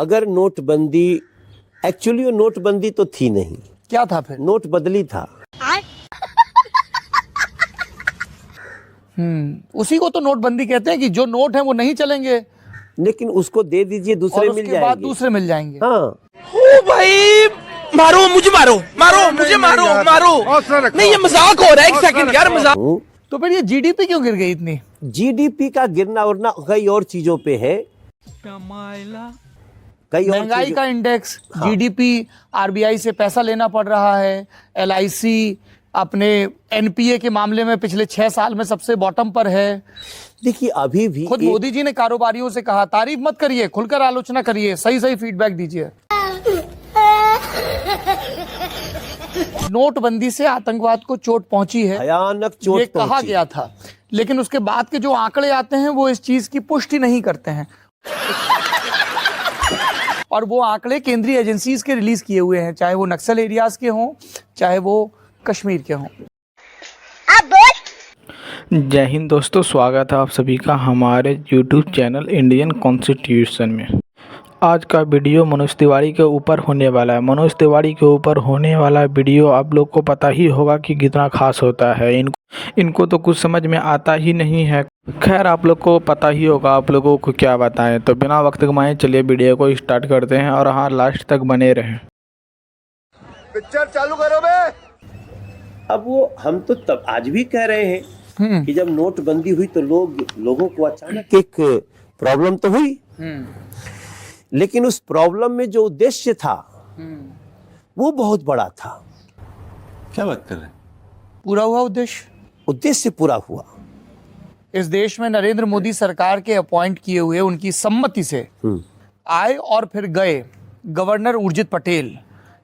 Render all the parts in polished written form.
अगर नोटबंदी, एक्चुअली वो नोटबंदी तो थी नहीं, क्या था फिर? नोट बदली था। उसी को तो नोटबंदी कहते हैं कि जो नोट है वो नहीं चलेंगे, लेकिन उसको दे दीजिए, दूसरे और मिल उसके बाद जाएंगे। दूसरे मिल जाएंगे। हाँ, ओ भाई, मारो मुझे, मारो मारो मुझे, मारो मारो। नहीं, ये मजाक हो रहा है, एक सेकंड यार, मजाक। तो फिर ये जीडीपी क्यों गिर गई इतनी? जीडीपी का गिरना उड़ना कई और चीजों पे है, कई और महंगाई चीजों- का इंडेक्स, हाँ। जीडीपी, आरबीआई से पैसा लेना पड़ रहा है, एलआईसी अपने एनपीए के मामले में पिछले 6 साल में सबसे बॉटम पर है। देखिए अभी भी खुद मोदी जी ने कारोबारियों से कहा, तारीफ मत करिए, खुलकर आलोचना करिए, सही सही फीडबैक दीजिए। नोटबंदी से आतंकवाद को चोट पहुंची है, भयानक चोट ये कहा पहुंची। गया था, लेकिन उसके बाद के जो आंकड़े आते हैं वो इस चीज की पुष्टि नहीं करते हैं। और वो आंकड़े केंद्रीय एजेंसीज के रिलीज किए हुए हैं, चाहे वो नक्सल एरियाज के हों, चाहे वो कश्मीर के हों। जय हिंद दोस्तों, स्वागत है आप सभी का हमारे YouTube चैनल इंडियन कॉन्स्टिट्यूशन में। आज का वीडियो मनोज तिवारी के ऊपर होने वाला है। मनोज तिवारी के ऊपर होने वाला वीडियो आप लोग को पता ही होगा कि कितना खास होता है। इनको तो कुछ समझ में आता ही नहीं है। खैर आप लोग को पता ही होगा, आप लोगों को क्या बताएं। तो बिना वक्त गंवाए चलिए वीडियो को स्टार्ट करते हैं और हाँ, लास्ट तक बने रहें। पिक्चर चालू करो बे। अब वो हम तो तब आज भी कह रहे हैं कि जब नोटबंदी हुई तो लोगों को अचानक एक प्रॉब्लम तो हुई, लेकिन उस प्रॉब्लम में जो उद्देश्य था वो बहुत बड़ा था। क्या बात कर रहे हैं? पूरा हुआ उद्देश्य पूरा हुआ। इस देश में नरेंद्र मोदी सरकार के अपॉइंट किए हुए, उनकी सम्मति से आए और फिर गए गवर्नर उर्जित पटेल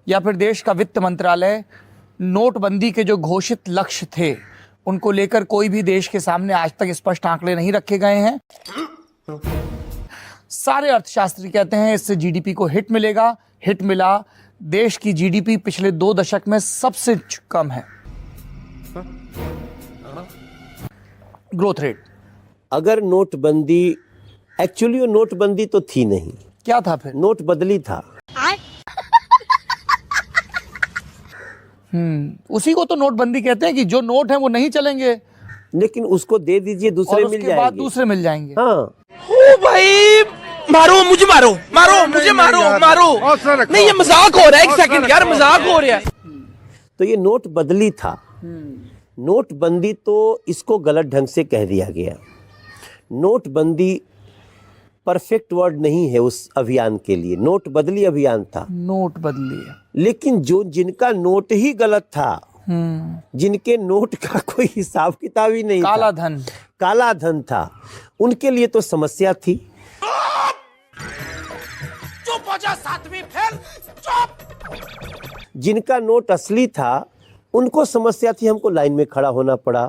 या फिर देश का वित्त मंत्रालय, नोटबंदी के जो घोषित लक्ष्य थे उनको लेकर कोई भी देश के सामने आज तक स्पष्ट आंकड़े नहीं रखे गए हैं। सारे अर्थशास्त्री कहते हैं इससे जीडीपी को हिट मिलेगा, हिट मिला। देश की जीडीपी पिछले 2 दशक में सबसे कम है ग्रोथ रेट। अगर नोटबंदी, एक्चुअली वो नोटबंदी तो थी नहीं, क्या था फिर? नोट बदली था। उसी को तो नोटबंदी कहते हैं कि जो नोट है वो नहीं चलेंगे, लेकिन उसको दे दीजिए, और दूसरे मिल उसके बाद जाएंगे। दूसरे मिल जाएंगे। हाँ, ओ भाई, मारो मुझे, मारो मारो मुझे, मारो मारो। नहीं, ये मजाक हो रहा है, एक सेकंड यार, मजाक हो रहा है। तो ये नोट बदली था। नोटबंदी तो इसको गलत ढंग से कह दिया गया। नोटबंदी परफेक्ट वर्ड नहीं है उस अभियान के लिए, नोट बदली अभियान था। नोट बदली, लेकिन जिनका नोट ही गलत था, जिनके नोट का कोई हिसाब किताब ही नहीं काला था, धन, काला धन था, उनके लिए तो समस्या थी। चुप हो जा, सातवीं फेल, चुप। जिनका नोट असली था उनको समस्या थी, हमको लाइन में खड़ा होना पड़ा।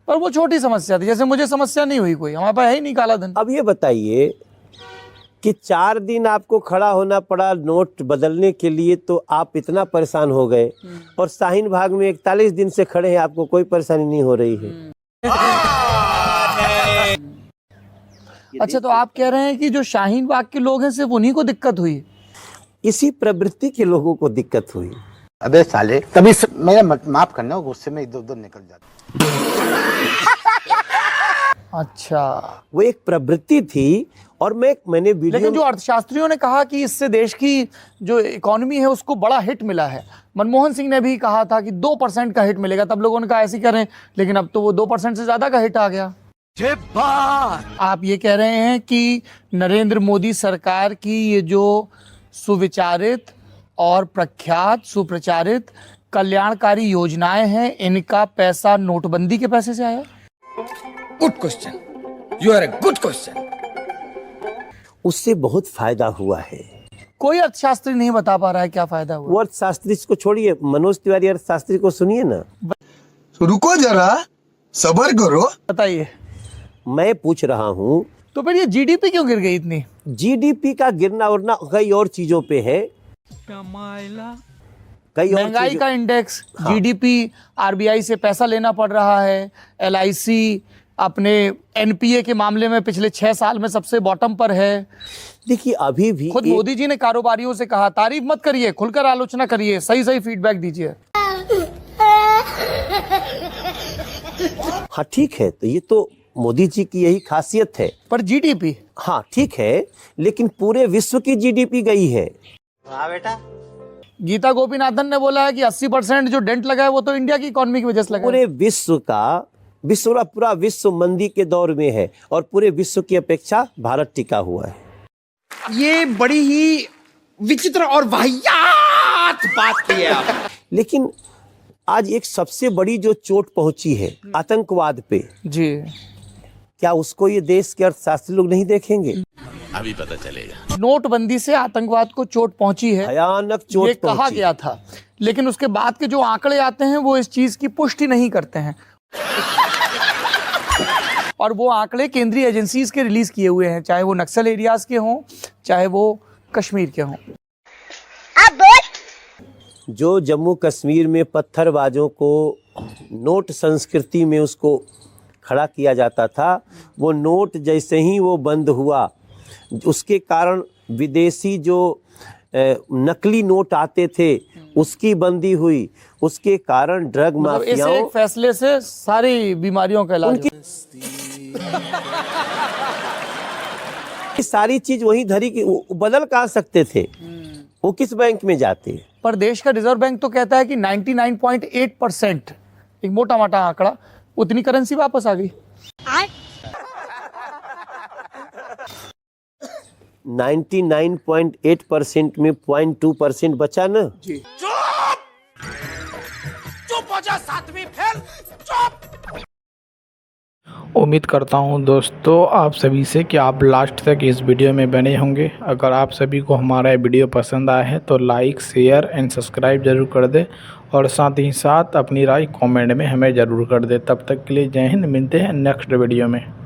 पर वो छोटी समस्या थी, जैसे मुझे समस्या नहीं हुई, कोई हमारे पास है ही नहीं काला धन। अब ये बताइए कि 4 दिन आपको खड़ा होना पड़ा नोट बदलने के लिए, तो आप इतना परेशान हो गए, और शाहीन बाग में 41 दिन से खड़े हैं, आपको कोई परेशानी नहीं हो रही है। अच्छा, तो आप कह रहे हैं कि जो शाहीन बाग के लोग हैं सिर्फ उन्हीं को दिक्कत हुई? इसी प्रवृत्ति के लोगों को दिक्कत हुई। अबे साले, तभी मेरा माफ करना, गुस्से में इधर उधर निकल जाता। अच्छा, वो एक प्रवृत्ति थी, और मैंने वीडियो, लेकिन जो अर्थशास्त्रियों ने कहा कि इससे देश की जो इकोनॉमी है उसको बड़ा हिट मिला है। मनमोहन सिंह ने भी कहा था कि 2% का हिट मिलेगा, तब लोगों ने कहा ऐसे करें, लेकिन अब तो वो 2% से ज्यादा का हिट आ गया। आप ये कह रहे हैं कि नरेंद्र मोदी सरकार की ये जो सुविचारित और प्रख्यात, सुप्रचारित कल्याणकारी योजनाएं हैं, इनका पैसा नोटबंदी के पैसे से आया? Good question, you are a good question. उससे बहुत फायदा हुआ है। कोई अर्थशास्त्री नहीं बता पा रहा है क्या फायदा हुआ। वो अर्थशास्त्री को छोड़िए, मनोज तिवारी अर्थशास्त्री को सुनिए ना। रुको जरा, सब्र करो। बताइए। मैं पूछ रहा हूँ, तो फिर ये जीडीपी क्यों गिर गई इतनी? जीडीपी का गिरना उड़ना कई और चीजों पे है, कई और महंगाई चीजों- का इंडेक्स, हाँ। जीडीपी, आरबीआई से पैसा लेना पड़ रहा है, एलआईसी अपने एनपीए के मामले में पिछले 6 साल में सबसे बॉटम पर है। देखिए अभी भी खुद मोदी जी ने कारोबारियों से कहा, तारीफ मत करिए, खुलकर आलोचना करिए, सही सही फीडबैक दीजिए। हाँ ठीक है, तो ये तो मोदी जी की यही खासियत है। पर जीडीपी, हाँ ठीक है, लेकिन पूरे विश्व की जीडीपी गई है। गीता गोपीनाथन ने बोला है कि 80% जो डेंट लगा है वो तो इंडिया की इकोनॉमी की वजह से लगा है। पूरे पूरा विश्व मंदी के दौर में है और पूरे विश्व की अपेक्षा भारत टिका हुआ है। ये बड़ी ही विचित्र और वाहियात बात की है आप। लेकिन आज एक सबसे बड़ी जो चोट पहुंची है आतंकवाद पे, जी, क्या उसको ये देश के अर्थशास्त्री लोग नहीं देखेंगे? अभी पता चलेगा। नोटबंदी से आतंकवाद को चोट पहुंची है, भयानक चोट ये कहा पहुंची। गया था, लेकिन उसके बाद के जो आंकड़े आते हैं वो इस चीज की पुष्टि नहीं करते हैं। और वो आंकड़े केंद्रीय एजेंसीज के रिलीज किए हुए हैं, चाहे वो नक्सल एरियाज के हों, चाहे वो कश्मीर के हों। जो जम्मू कश्मीर में पत्थरबाजों को नोट संस्कृति में उसको खड़ा किया जाता था, वो नोट जैसे ही वो बंद हुआ, उसके कारण विदेशी जो नकली नोट आते थे उसकी बंदी हुई, उसके कारण ड्रग मतलब इस माफियाओं एक फैसले से सारी बीमारियों का इलाज होता ये सारी चीज वही धरी कि वो बदल कहाँ सकते थे, वो किस बैंक में जाते? पर देश का रिजर्व बैंक तो कहता है कि 99.8%, एक मोटा मोटा आंकड़ा, उतनी करेंसी वापस आ गई। 99.8% में 0.2% बचा ना। चुप हो जा, सातवीं फेल, चुप। उम्मीद करता हूं दोस्तों आप सभी से कि आप लास्ट तक इस वीडियो में बने होंगे। अगर आप सभी को हमारा वीडियो पसंद आया है तो लाइक, शेयर एंड सब्सक्राइब जरूर कर दें और साथ ही साथ अपनी राय कमेंट में हमें ज़रूर कर दें। तब तक के लिए जय हिंद, मिलते हैं नेक्स्ट वीडियो में।